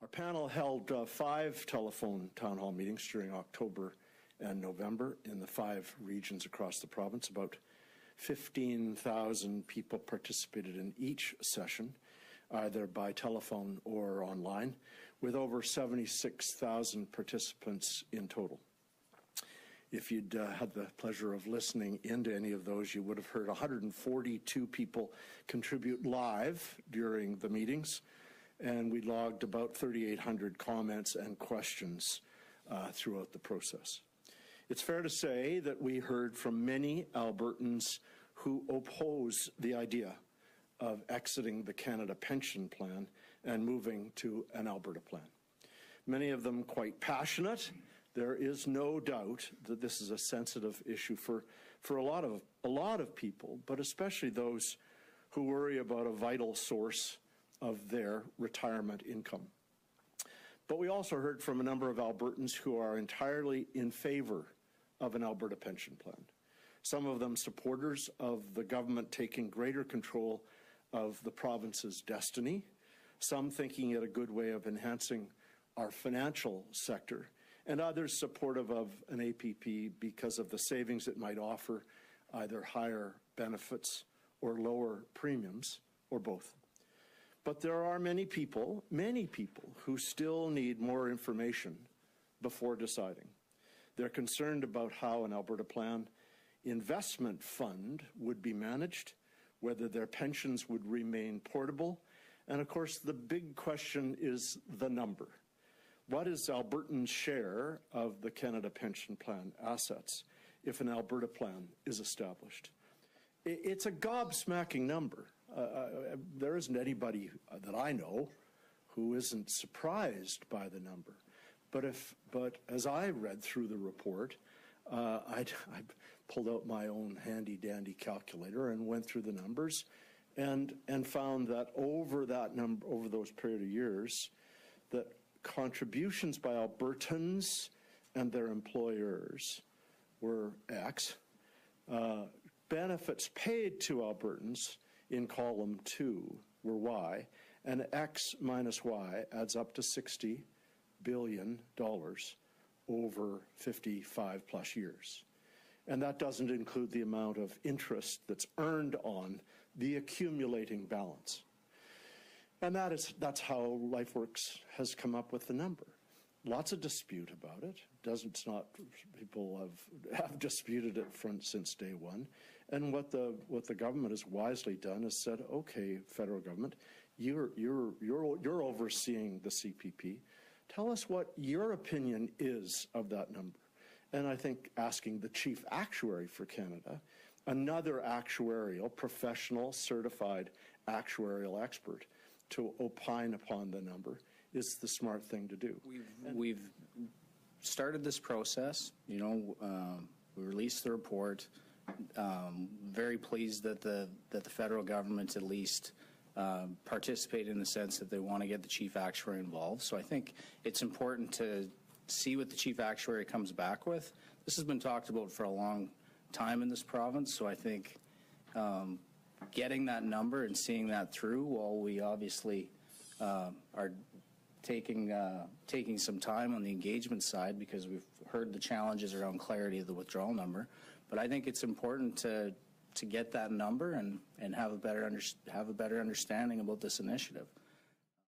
Our panel held 5 telephone town hall meetings during October and November in the 5 regions across the province. About 15,000 people participated in each session, either by telephone or online, with over 76,000 participants in total. If you'd had the pleasure of listening into any of those, you would have heard 142 people contribute live during the meetings, and we logged about 3,800 comments and questions throughout the process. It's fair to say that we heard from many Albertans who oppose the idea of exiting the Canada Pension Plan and moving to an Alberta plan. Many of them quite passionate. There is no doubt that this is a sensitive issue for a lot of people, but especially those who worry about a vital source of their retirement income. But we also heard from a number of Albertans who are entirely in favor of an Alberta pension plan. Some of them supporters of the government taking greater control of the province's destiny, some thinking it a good way of enhancing our financial sector, and others supportive of an APP because of the savings it might offer, either higher benefits or lower premiums, or both. But there are many people who still need more information before deciding. They're concerned about how an Alberta Plan investment fund would be managed, whether their pensions would remain portable, and of course the big question is the number. What is Albertans' share of the Canada Pension Plan assets if an Alberta plan is established? It's a gobsmacking number. There isn't anybody that I know who isn't surprised by the number. But as I read through the report, I pulled out my own handy-dandy calculator and went through the numbers, and found that over those period of years, that contributions by Albertans and their employers were X. Benefits paid to Albertans in column 2 were Y, and X minus Y adds up to $60 billion over 55 plus years. And that doesn't include the amount of interest that's earned on the accumulating balance. And that's how LifeWorks has come up with the number. Lots of dispute about it. People have disputed it since day one. And what the government has wisely done is said, okay, federal government, you're overseeing the CPP. Tell us what your opinion is of that number. And I think asking the chief actuary for Canada, another actuarial, professional, certified actuarial expert, to opine upon the number is the smart thing to do. We've started this process. We released the report. Very pleased that the federal government at least participate in the sense that they want to get the chief actuary involved. So I think it's important to see what the chief actuary comes back with. This has been talked about for a long time in this province, so I think getting that number and seeing that through, while we obviously are taking some time on the engagement side because we've heard the challenges around clarity of the withdrawal number, but I think it's important to get that number and have a better understanding about this initiative.